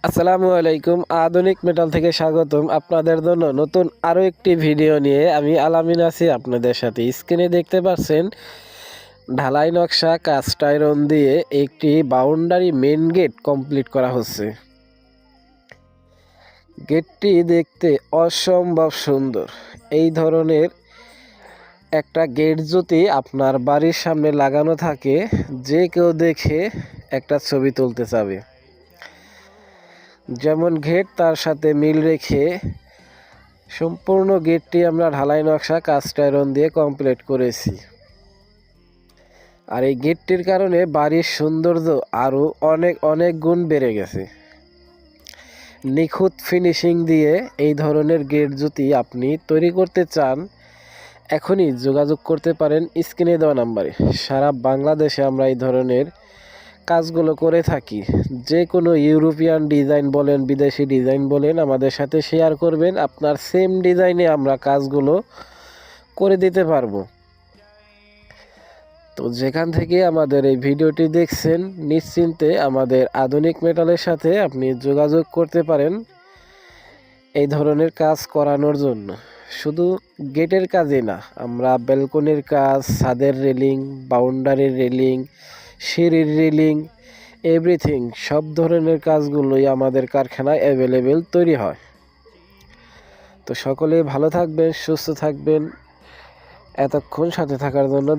আসসালামু আলাইকুম। আধুনিক মেটাল থেকে স্বাগতম। আপনাদের জন্য নতুন আরও একটি ভিডিও নিয়ে আমি আলামিন আছি আপনাদের সাথে। স্ক্রিনে দেখতে পাচ্ছেন ঢালাই নকশা কাস্ট আয়রন দিয়ে একটি বাউন্ডারি মেন গেট কমপ্লিট করা হচ্ছে। গেটটি দেখতে অসম্ভব সুন্দর। এই ধরনের একটা গেট যদি আপনার বাড়ির সামনে লাগানো থাকে, যে কেউ দেখে একটা ছবি তুলতে চাবে। যেমন গেট তার সাথে মিল রেখে সম্পূর্ণ গেটটি আমরা ঢালাই নকশা কাস্ট আয়রন দিয়ে কমপ্লিট করেছি। আর এই গেটটির কারণে বাড়ির সৌন্দর্য আরও অনেক অনেক গুণ বেড়ে গেছে। নিখুঁত ফিনিশিং দিয়ে এই ধরনের গেট যদি আপনি তৈরি করতে চান, এখনই যোগাযোগ করতে পারেন স্ক্রিনে দেওয়া নাম্বারে। সারা বাংলাদেশে আমরা এই ধরনের কাজগুলো করে থাকি। যে কোনো ইউরোপিয়ান ডিজাইন বলেন, বিদেশি ডিজাইন বলেন, আমাদের সাথে শেয়ার করবেন, আপনার সেম ডিজাইনে আমরা কাজগুলো করে দিতে পারবো। তো যেখান থেকে আমাদের এই ভিডিওটি দেখছেন, নিশ্চিন্তে আমাদের আধুনিক মেটালের সাথে আপনি যোগাযোগ করতে পারেন এই ধরনের কাজ করানোর জন্য। শুধু গেটের কাজই না, আমরা ব্যালকনির কাজ, ছাদের রেলিং, বাউন্ডারির রেলিং, সিঁড়ির রেলিং, এভরিথিং সব ধরনের কাজগুলোই আমাদের কারখানায় অ্যাভেলেবেল তৈরি হয়। তো সকলেই ভালো থাকবেন, সুস্থ থাকবেন। এতক্ষণ সাথে থাকার জন্য